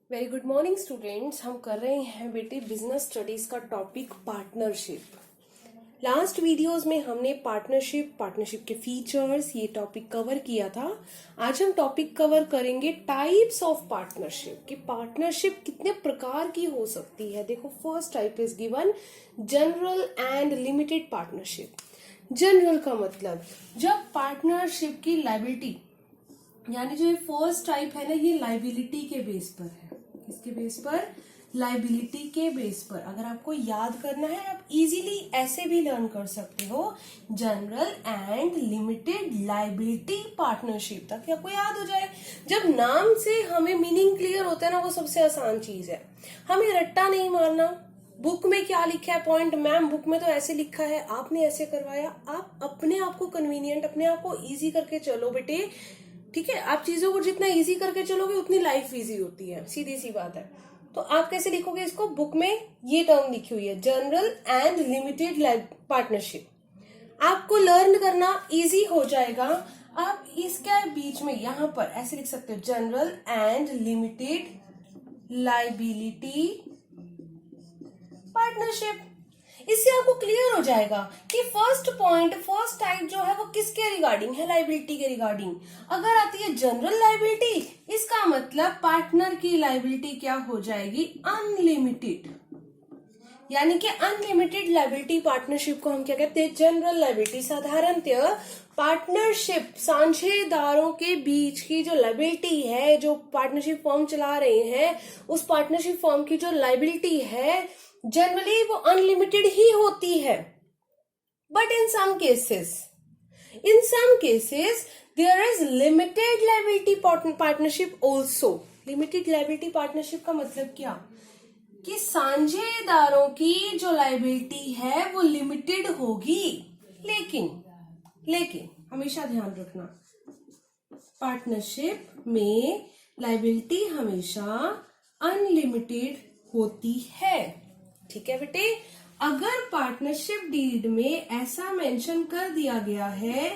Very good morning students. हम कर रहे हैं बेटे बिजनेस स्टडीज का टॉपिक पार्टनरशिप। लास्ट वीडियोस में हमने पार्टनरशिप के फीचर्स ये टॉपिक कवर किया था। आज हम टॉपिक कवर करेंगे टाइप्स ऑफ पार्टनरशिप कि पार्टनरशिप कितने प्रकार की हो सकती है। देखो, first type is given general and limited partnership. General का मतलब जब पार्टनरशिप की लायबिलिटी, यानी जो ये फर्स्ट टाइप है ना, ये लाइबिलिटी के बेस पर है। किसके बेस पर? लाइबिलिटी के बेस पर। अगर आपको याद करना है, आप इजीली ऐसे भी लर्न कर सकते हो, general and limited liability partnership, ताकि आपको याद हो जाए। जब नाम से हमें मीनिंग क्लियर होता है ना, वो सबसे आसान चीज है। हमें रट्टा नहीं मारना। बुक में क्या लिखा है पॉइंट, मैम बुक में तो ऐसे लिखा है, आपने ऐसे करवाया। आप अपने आप को कन्वीनियंट, अपने आप को इजी करके चलो बेटे। ठीक है, आप चीजों को जितना इजी करके चलोगे उतनी लाइफ इजी होती है, सीधी सी बात है। तो आप कैसे लिखोगे इसको? बुक में ये टर्म लिखी हुई है, जनरल एंड लिमिटेड पार्टनरशिप। आपको लर्न करना इजी हो जाएगा। आप इसके बीच में यहां पर ऐसे लिख सकते हो, general and limited liability partnership. इससे आपको क्लियर हो जाएगा कि फर्स्ट फर्स्ट टाइप जो है वो किसके रिगार्डिंग है? लाइबिलिटी के रिगार्डिंग। अगर आती है जनरल लाइबिलिटी, इसका मतलब पार्टनर की लाइबिलिटी क्या हो जाएगी? अनलिमिटेड। यानी कि अनलिमिटेड लाइबिलिटी पार्टनरशिप को हम क्या कहते हैं? General liability. साधारणतः पार्टनरशिप साझेदारों के बीच की जो लाइबिलिटी है, जो पार्टनरशिप फॉर्म चला रहे हैं, उस पार्टनरशिप फॉर्म की जो लाइबिलिटी है जनरली वो अनलिमिटेड ही होती है। But in some cases there is limited liability partnership also. Limited liability partnership का मतलब क्या? कि साझेदारों की जो लाइबिलिटी है वो लिमिटेड होगी, लेकिन हमेशा ध्यान रखना, पार्टनरशिप में लाइबिलिटी हमेशा अनलिमिटेड होती है। ठीक है बेटे, अगर पार्टनरशिप डीड में ऐसा मेंशन कर दिया गया है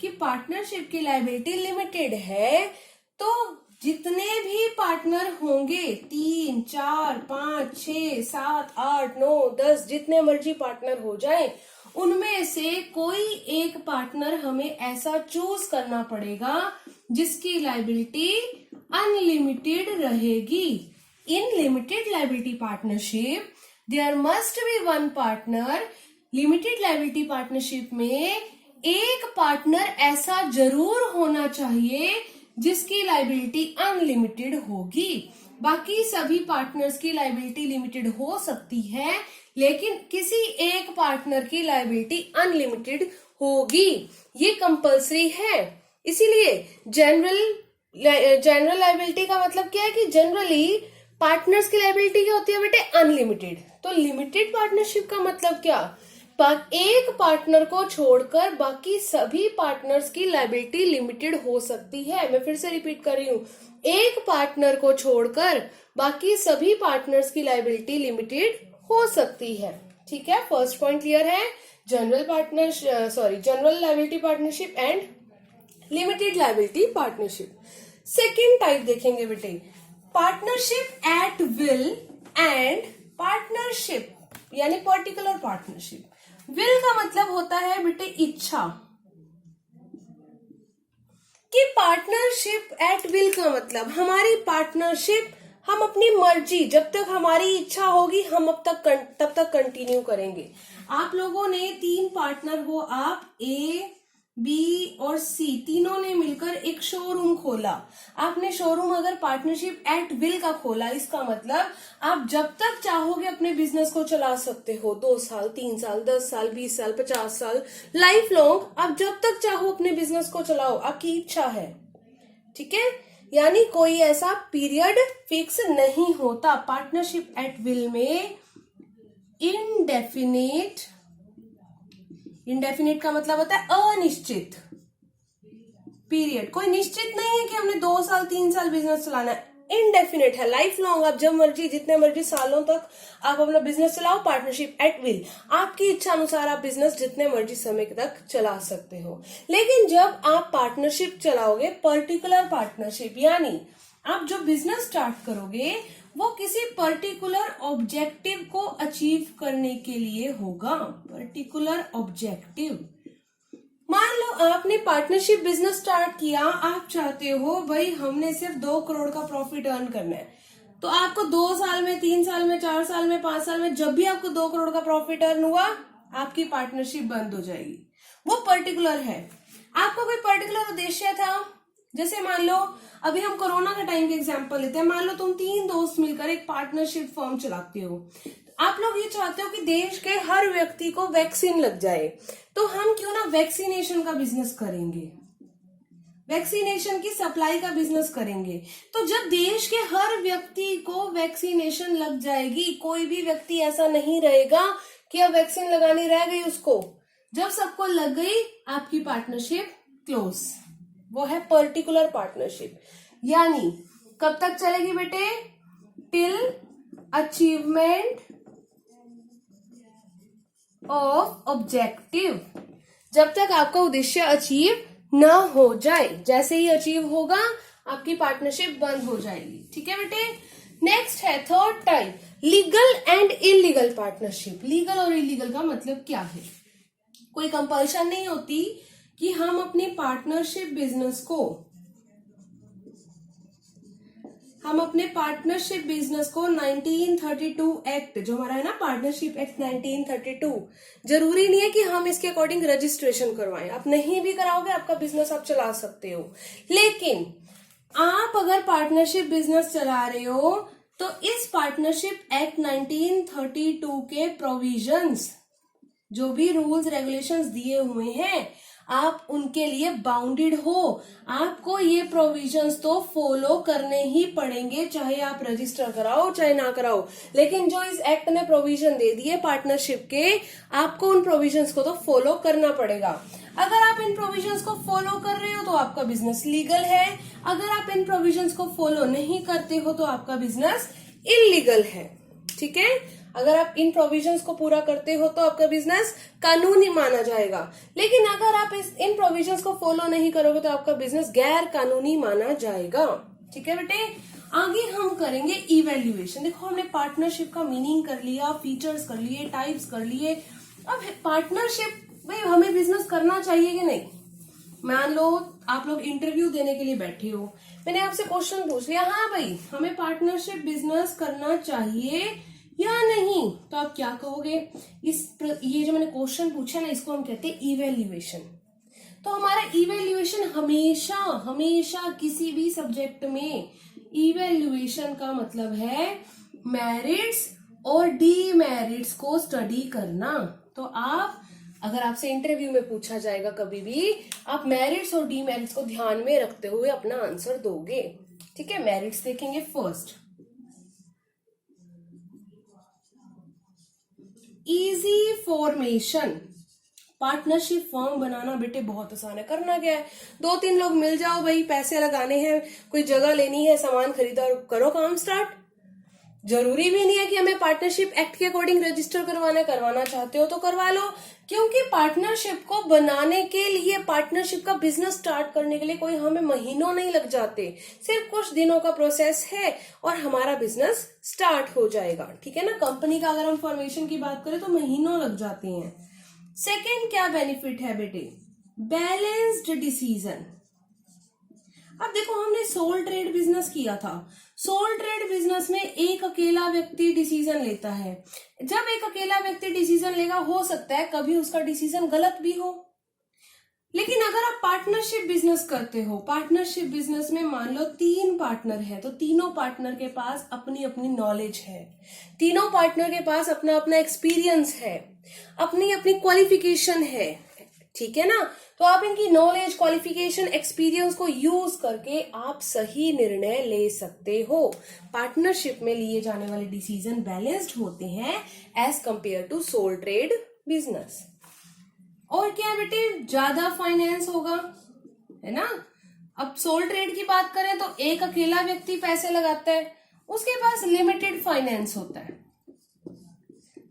कि पार्टनरशिप की लायबिलिटी लिमिटेड है, तो जितने भी पार्टनर होंगे, 3, 4, 5, 6, 7, 8, 9, 10, जितने मर्जी पार्टनर हो जाए, उनमें से कोई एक पार्टनर हमें ऐसा चूज करना पड़ेगा जिसकी लायबिलिटी अनलिमिटेड रहेगी। In limited liability partnership there must be one partner. Limited liability partnership में एक पार्टनर ऐसा जरूर होना चाहिए जिसकी लायबिलिटी अनलिमिटेड होगी। बाकी सभी पार्टनर्स की लायबिलिटी लिमिटेड हो सकती है, लेकिन किसी एक पार्टनर की लायबिलिटी अनलिमिटेड होगी। ये कंपल्सरी है। इसीलिए जनरल लायबिलिटी का मतलब क्या है? कि जनरली पार्टनर्स की लायबिलिटी क्या होती है बेटे? अनलिमिटेड। तो लिमिटेड पार्टनरशिप का मतलब क्या? एक पार्टनर को छोड़कर बाकी सभी पार्टनर्स की लायबिलिटी लिमिटेड हो सकती है। मैं फिर से रिपीट कर रही हूं, एक पार्टनर को छोड़कर बाकी सभी पार्टनर्स की लायबिलिटी लिमिटेड हो सकती है। ठीक है, फर्स्ट पॉइंट क्लियर है? General liability partnership and limited liability partnership. Second type देखेंगे बेटे, partnership at will and partnership यानी पर्टिकुलर पार्टनरशिप। विल का मतलब होता है बेटे इच्छा। कि पार्टनरशिप एट विल का मतलब हमारी पार्टनरशिप हम अपनी मर्जी, जब तक हमारी इच्छा होगी हम तब तक कंटिन्यू करेंगे। आप लोगों ने 3 पार्टनर हो, आप ए, बी और सी, तीनों ने मिलकर एक शोरूम खोला। आपने शोरूम अगर पार्टनरशिप एट विल का खोला, इसका मतलब आप जब तक चाहोगे अपने बिजनेस को चला सकते हो। 2 साल, 3 साल, 10 साल, 20 साल, 50 साल, लाइफ लॉन्ग आप जब तक चाहो अपने बिजनेस को चलाओ, आपकी इच्छा है। ठीक है, यानी कोई ऐसा पीरियड फिक्स नहीं होता। पार्टनरशिप एट विल में इंडेफिनिट का मतलब होता है अनिश्चित पीरियड। कोई निश्चित नहीं है कि हमने 2 साल 3 साल बिजनेस चलाना है। इनडेफिनेट है, लाइफ लॉन्ग। आप जब मर्जी, जितने मर्जी सालों तक आप अपना बिजनेस चलाओ। पार्टनरशिप एट विल, आपकी इच्छा अनुसार आप बिजनेस जितने मर्जी समय तक चला सकते हो। लेकिन जब आप पार्टनरशिप चलाओगे, पर्टिकुलर पार्टनरशिप, यानी आप जो बिजनेस स्टार्ट करोगे वो किसी पर्टिकुलर ऑब्जेक्टिव को अचीव करने के लिए होगा। पर्टिकुलर ऑब्जेक्टिव, मान लो आपने पार्टनरशिप बिजनेस स्टार्ट किया, आप चाहते हो भाई हमने सिर्फ 2 करोड़ का प्रॉफिट अर्न करना है, तो आपको 2 साल में, 3 साल में, 4 साल में, 5 साल में, जब भी आपको 2 करोड़ का प्रॉफिट अर्न हुआ आपकी पार्टनरशिप बंद हो जाएगी। वो पर्टिकुलर है। आपका कोई पर्टिकुलर उद्देश्य था, जैसे मान लो अभी हम कोरोना का टाइम के एग्जांपल लेते हैं, मान लो तुम 3 दोस्त मिलकर एक पार्टनरशिप फर्म चलाते हो, आप लोग ये चाहते हो कि देश के हर व्यक्ति को वैक्सीन लग जाए, तो हम क्यों ना वैक्सीनेशन का बिजनेस करेंगे, वैक्सीनेशन की सप्लाई का बिजनेस करेंगे। तो जब देश के हर व्यक्ति को वैक्सीनेशन लग जाएगी, कोई भी व्यक्ति ऐसा नहीं रहेगा कि अब वैक्सीन लगानी रह गई उसको, जब सबको लग गई आपकी पार्टनरशिप क्लोज। वो है पर्टिकुलर पार्टनरशिप। यानी कब तक चलेगी बेटे? टिल अचीवमेंट ऑफ ऑब्जेक्टिव, जब तक आपका उद्देश्य अचीव ना हो जाए। जैसे ही अचीव होगा आपकी पार्टनरशिप बंद हो जाएगी। ठीक है बेटे। नेक्स्ट है third type, legal and illegal partnership. Legal और इलीगल का मतलब क्या है? कोई कंपल्शन नहीं होती कि हम अपनी पार्टनरशिप बिजनेस को 1932 एक्ट जो हमारा है ना, पार्टनरशिप एक्ट 1932, जरूरी नहीं है कि हम इसके अकॉर्डिंग रजिस्ट्रेशन करवाएं। आप नहीं भी कराओगे, आपका बिजनेस आप चला सकते हो। लेकिन आप अगर पार्टनरशिप बिजनेस चला रहे हो तो इस पार्टनरशिप एक्ट 1932 के प्रोविजंस, जो भी रूल्स रेगुलेशंस दिए हुए हैं, आप उनके लिए बाउंडेड हो। आपको ये प्रोविजंस तो फॉलो करने ही पड़ेंगे, चाहे आप रजिस्टर कराओ चाहे ना कराओ। लेकिन जो इस एक्ट ने प्रोविजन दे दिए पार्टनरशिप के, आपको उन प्रोविजंस को तो फॉलो करना पड़ेगा। अगर आप इन प्रोविजंस को फॉलो कर रहे हो तो आपका बिजनेस लीगल है, अगर आप इन प्रोविजंस को फॉलो नहीं करते हो तो आपका बिजनेस इलीगल है। ठीक है। अगर आप इन प्रोविजंस को पूरा करते हो तो आपका बिजनेस कानूनी माना जाएगा, लेकिन अगर आप इन प्रोविजंस को फॉलो नहीं करोगे तो आपका बिजनेस गैर कानूनी माना जाएगा। ठीक है बेटे। आगे हम करेंगे इवेल्युएशन। देखो हमने पार्टनरशिप का मीनिंग कर लिया, फीचर्स कर लिए, टाइप्स कर लिए। अब पार्टनरशिप, भाई हमें बिजनेस करना चाहिए कि नहीं? मान लो आप लोग इंटरव्यू देने के लिए बैठे हो, मैंने आपसे क्वेश्चन पूछ लिया, हाँ भाई हमें पार्टनरशिप बिजनेस करना चाहिए या नहीं, तो आप क्या कहोगे? ये जो मैंने क्वेश्चन पूछा ना, इसको हम कहते हैं इवेल्युएशन। तो हमारा इवेल्युएशन हमेशा किसी भी सब्जेक्ट में इवेल्युएशन का मतलब है मेरिट्स और डीमेरिट्स को स्टडी करना। तो आप, अगर आपसे इंटरव्यू में पूछा जाएगा कभी भी, आप मेरिट्स और डीमेरिट्स को ध्यान में रखते हुए अपना आंसर दोगे। ठीक है। मेरिट्स देखेंगे first, easy formation. Partnership firm बनाना बेटे बहुत आसान है। करना क्या है? 2-3 लोग मिल जाओ, भाई पैसे लगाने हैं, कोई जगह लेनी है, सामान खरीदा और करो काम स्टार्ट। जरूरी भी नहीं है कि हमें पार्टनरशिप एक्ट के अकॉर्डिंग रजिस्टर करवाना चाहते हो तो करवा लो, क्योंकि पार्टनरशिप को बनाने के लिए, पार्टनरशिप का बिजनेस स्टार्ट करने के लिए कोई हमें महीनों नहीं लग जाते, सिर्फ कुछ दिनों का प्रोसेस है और हमारा बिजनेस स्टार्ट हो जाएगा। ठीक है ना। कंपनी का अगर हम फॉर्मेशन की बात करें तो महीनों लग जाते हैं। सेकेंड क्या बेनिफिट है बेटे? Balanced decision. अब देखो हमने सोल ट्रेड बिजनेस किया था। सोल ट्रेड बिजनेस में एक अकेला व्यक्ति डिसीजन लेता है। जब एक अकेला व्यक्ति डिसीजन लेगा, हो सकता है कभी उसका डिसीजन गलत भी हो। लेकिन अगर आप पार्टनरशिप बिजनेस करते हो, पार्टनरशिप बिजनेस में मान लो 3 पार्टनर है, तो तीनों पार्टनर के पास अपनी अपनी नॉलेज है, तीनों पार्टनर के पास अपना अपना एक्सपीरियंस है, अपनी अपनी क्वालिफिकेशन है। ठीक है ना। तो आप इनकी नॉलेज, क्वालिफिकेशन, एक्सपीरियंस को यूज करके आप सही निर्णय ले सकते हो। पार्टनरशिप में लिए जाने वाले डिसीजन बैलेंस्ड होते हैं as compare to sole trade business. और क्या बेटे? ज्यादा फाइनेंस होगा, है ना। अब सोल ट्रेड की बात करें तो एक अकेला व्यक्ति पैसे लगाता है, उसके पास लिमिटेड फाइनेंस होता है।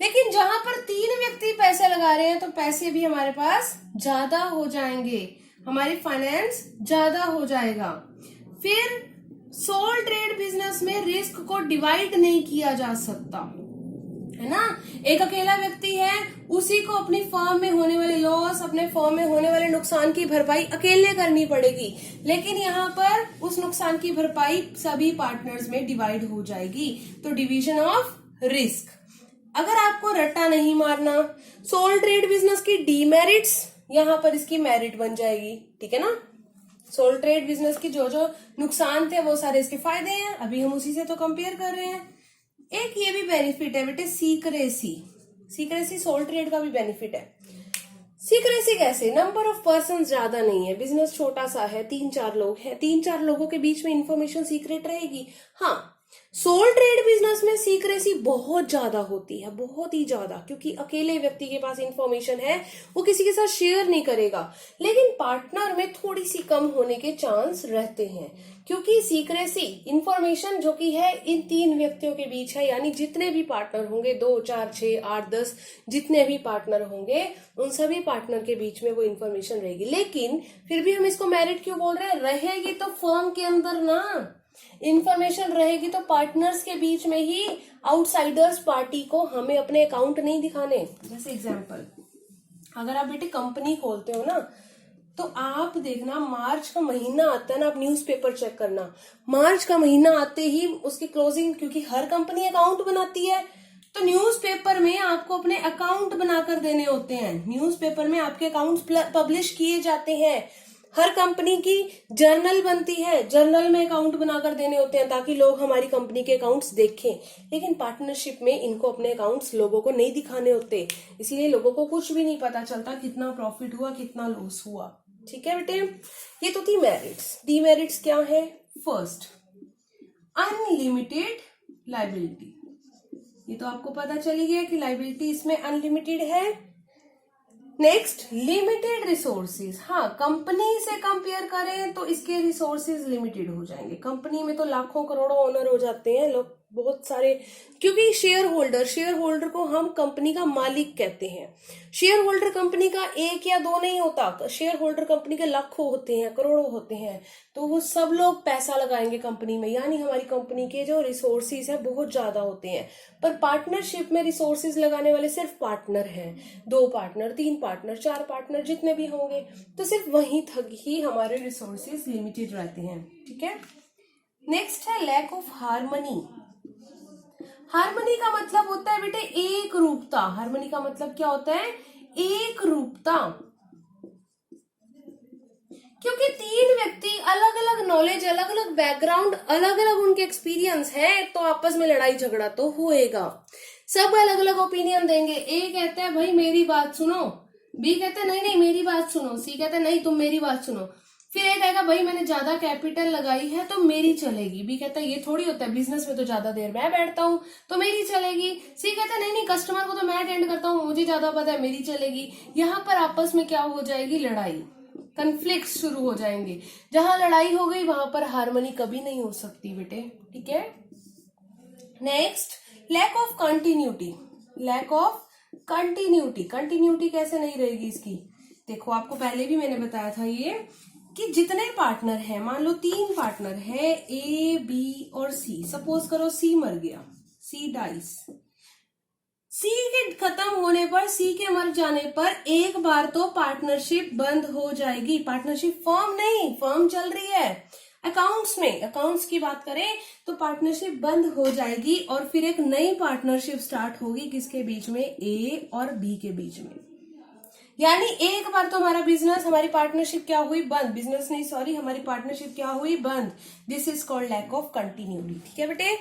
लेकिन जहां पर 3 व्यक्ति पैसे लगा रहे हैं तो पैसे भी हमारे पास ज्यादा हो जाएंगे, हमारी फाइनेंस ज्यादा हो जाएगा। फिर सोल ट्रेड बिजनेस में रिस्क को डिवाइड नहीं किया जा सकता, है ना। एक अकेला व्यक्ति है, उसी को अपनी फर्म में होने वाले लॉस, अपने फर्म में होने वाले नुकसान की भरपाई अकेले करनी पड़ेगी, लेकिन यहाँ पर उस नुकसान की भरपाई सभी पार्टनर्स में डिवाइड हो जाएगी। तो डिवीजन ऑफ रिस्क। अगर आपको रट्टा नहीं मारना, सोल ट्रेड बिजनेस की डीमेरिट्स यहाँ पर इसकी मेरिट बन जाएगी, ठीक है ना। सोल ट्रेड बिजनेस की जो जो नुकसान थे वो सारे इसके फायदे हैं, अभी हम उसी से तो कंपेयर कर रहे हैं। एक ये भी बेनिफिट है बेटे, सीक्रेसी सोल ट्रेड का भी बेनिफिट है। सीक्रेसी कैसे? नंबर ऑफ पर्सन ज्यादा नहीं है, बिजनेस छोटा सा है, 3-4 लोग हैं, 3-4 लोगों के बीच में इंफॉर्मेशन सीक्रेट रहेगी। हाँ, सोल ट्रेड बिजनेस में सीक्रेसी बहुत ज्यादा होती है, बहुत ही ज्यादा, क्योंकि अकेले व्यक्ति के पास इंफॉर्मेशन है, वो किसी के साथ शेयर नहीं करेगा। लेकिन पार्टनर में थोड़ी सी कम होने के चांस रहते हैं, क्योंकि सीक्रेसी इंफॉर्मेशन जो कि है इन 3 व्यक्तियों के बीच है, यानी जितने भी पार्टनर होंगे, 2, 4, 6, 8, 10 जितने भी पार्टनर होंगे, उन सभी पार्टनर के बीच में वो इंफॉर्मेशन रहेगी। लेकिन फिर भी हम इसको मेरिट क्यों बोल रहे हैं? रहेगी तो फर्म के अंदर ना, इंफॉर्मेशन रहेगी तो पार्टनर्स के बीच में ही, आउटसाइडर्स पार्टी को हमें अपने अकाउंट नहीं दिखाने। जैसे एग्जांपल, अगर आप बेटे कंपनी खोलते हो ना, तो आप देखना मार्च का महीना आता है ना, आप न्यूज़पेपर चेक करना, मार्च का महीना आते ही उसकी क्लोजिंग, क्योंकि हर कंपनी अकाउंट बनाती है, तो न्यूज़पेपर में आपको अपने अकाउंट बनाकर देने होते हैं, न्यूज़पेपर में आपके अकाउंट्स पब्लिश किए जाते हैं। हर कंपनी की जर्नल बनती है, जर्नल में अकाउंट बनाकर देने होते हैं ताकि लोग हमारी कंपनी के अकाउंट्स देखें। लेकिन पार्टनरशिप में इनको अपने अकाउंट्स लोगों को नहीं दिखाने होते, इसीलिए लोगों को कुछ भी नहीं पता चलता कितना प्रॉफिट हुआ, कितना लॉस हुआ। ठीक है बेटे, ये तो थी मेरिट्स। डीमेरिट्स क्या है? First, unlimited liability. ये तो आपको पता चली गया कि लाइबिलिटी इसमें अनलिमिटेड है। Next, limited resources. हाँ, कंपनी से कंपेयर करें तो इसके रिसोर्सेज लिमिटेड हो जाएंगे। कंपनी में तो लाखों करोड़ों ओनर हो जाते हैं लोग, बहुत सारे, क्योंकि शेयर होल्डर को हम कंपनी का मालिक कहते हैं। शेयर होल्डर कंपनी का 1 या 2 नहीं होता, शेयर होल्डर कंपनी के लाखों होते हैं, करोड़ों होते हैं, तो वो सब लोग पैसा लगाएंगे कंपनी में, यानी हमारी कंपनी के जो रिसोर्सेज है बहुत ज्यादा होते हैं। पर पार्टनरशिप में रिसोर्सेज लगाने वाले सिर्फ पार्टनर हैं, 2 पार्टनर, 3 पार्टनर, 4 पार्टनर जितने भी होंगे, तो सिर्फ वहीं तक ही हमारे रिसोर्सेज लिमिटेड रहते हैं। ठीक है। नेक्स्ट है लैक ऑफ हार्मनी। हार्मनी का मतलब होता है बेटे एक रूपता। हार्मनी का मतलब क्या होता है? एक रूपता। क्योंकि 3 व्यक्ति अलग अलग नॉलेज, अलग अलग बैकग्राउंड, अलग अलग उनके एक्सपीरियंस है, तो आपस में लड़ाई झगड़ा तो होएगा। सब अलग अलग ओपिनियन देंगे। ए कहते हैं भाई मेरी बात सुनो, बी कहते हैं नहीं नहीं मेरी बात सुनो, सी कहते हैं नहीं तुम मेरी बात सुनो। फिर एक कहेगा भाई मैंने ज्यादा कैपिटल लगाई है तो मेरी चलेगी। बी कहता है ये थोड़ी होता है, बिजनेस में तो ज्यादा देर मैं बैठता हूँ तो मेरी चलेगी। सी कहता है नहीं नहीं कस्टमर को तो मैं अटेंड करता हूँ, मुझे ज्यादा पता है, मेरी चलेगी। यहाँ पर आपस में क्या हो जाएगी? लड़ाई, कन्फ्लिक्ट शुरू हो जाएंगे। जहां लड़ाई हो गई वहां पर हार्मनी कभी नहीं हो सकती बेटे। ठीक है। Next, lack of continuity. Lack of continuity, continuity कैसे नहीं रहेगी इसकी? देखो आपको पहले भी मैंने बताया था ये कि जितने पार्टनर हैं, मान लो 3 पार्टनर है, ए बी और सी। सपोज करो सी मर गया, सी डाइस। सी के खत्म होने पर, सी के मर जाने पर एक बार तो पार्टनरशिप बंद हो जाएगी। पार्टनरशिप फर्म नहीं, फर्म चल रही है, अकाउंट्स में, अकाउंट्स की बात करें तो पार्टनरशिप बंद हो जाएगी और फिर एक नई पार्टनरशिप स्टार्ट होगी। किसके बीच में? ए और बी के बीच में। यानी एक बार तो हमारा बिजनेस, हमारी पार्टनरशिप क्या हुई? बंद। बिजनेस नहीं, सॉरी, हमारी पार्टनरशिप क्या हुई? बंद। This is called lack of continuity. ठीक है बेटे।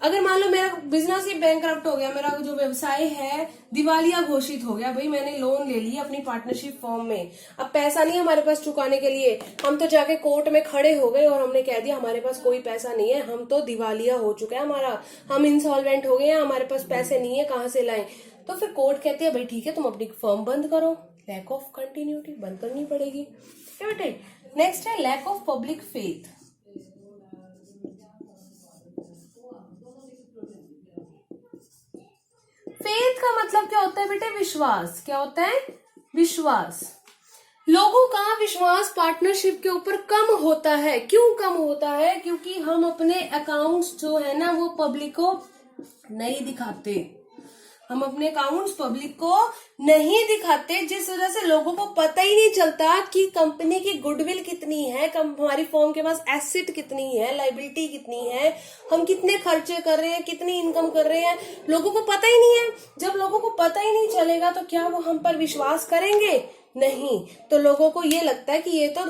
अगर मान लो मेरा बिजनेस ही बैंकरप्ट हो गया, मेरा जो व्यवसाय है दिवालिया घोषित हो गया, भाई मैंने लोन ले लिया अपनी पार्टनरशिप फॉर्म में, अब पैसा नहीं हमारे पास चुकाने के लिए, हम तो जाके कोर्ट में खड़े हो गए और हमने कह दिया हमारे पास कोई पैसा नहीं है, हम तो दिवालिया हो चुका है हमारा, हम इंसॉल्वेंट हो गए हैं, हमारे पास पैसे नहीं है, कहाँ से लाएं? तो फिर कोर्ट कहती है भाई ठीक है तुम अपनी फर्म बंद करो। लैक ऑफ कंटिन्यूटी, बंद करनी पड़ेगी। ठीक है बेटे। नेक्स्ट है lack of public faith. Faith का मतलब क्या होता है बेटे? विश्वास। क्या होता है? विश्वास। लोगों का विश्वास पार्टनरशिप के ऊपर कम होता है। क्यों कम होता है? क्योंकि हम अपने अकाउंट्स जो है ना वो पब्लिक को नहीं दिखाते। हम अपने अकाउंट्स पब्लिक को नहीं दिखाते, जिस वजह से लोगों को पता ही नहीं चलता कि कंपनी की गुडविल कितनी है, हमारी फर्म के पास एसेट कितनी है, लायबिलिटी कितनी है, हम कितने खर्चे कर रहे हैं, कितनी इनकम कर रहे हैं, लोगों को पता ही नहीं है। जब लोगों को पता ही नहीं चलेगा तो क्या वो हम पर विश्वास करेंगे? नहीं। तो लोगों को ये लगता है कि ये तो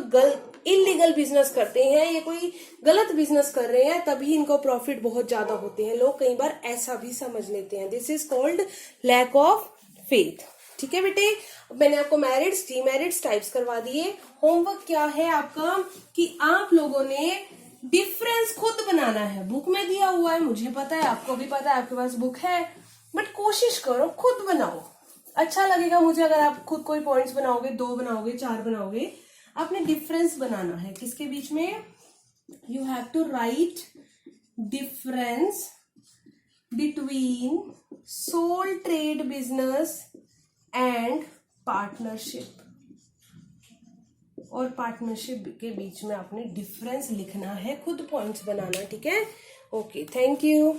इलीगल बिजनेस करते हैं, ये कोई गलत बिजनेस कर रहे हैं, तभी इनको प्रॉफिट बहुत ज्यादा होते हैं। लोग कई बार ऐसा भी समझ लेते हैं। This is called lack of faith. ठीक है बेटे, मैंने आपको मैरिड्स डीमेरिट्स टाइप्स करवा दिए। होमवर्क क्या है आपका कि आप लोगों ने डिफरेंस खुद बनाना है। बुक में दिया हुआ है, मुझे पता है, आपको भी पता है, आपके पास बुक है, बट कोशिश करो खुद बनाओ। अच्छा लगेगा मुझे अगर आप खुद कोई पॉइंट्स बनाओगे, 2 बनाओगे, 4 बनाओगे। आपने डिफरेंस बनाना है किसके बीच में? You have to write difference between sole trade business and partnership. और पार्टनरशिप के बीच में आपने डिफरेंस लिखना है, खुद पॉइंट्स बनाना। ठीक है, ओके, थैंक यू।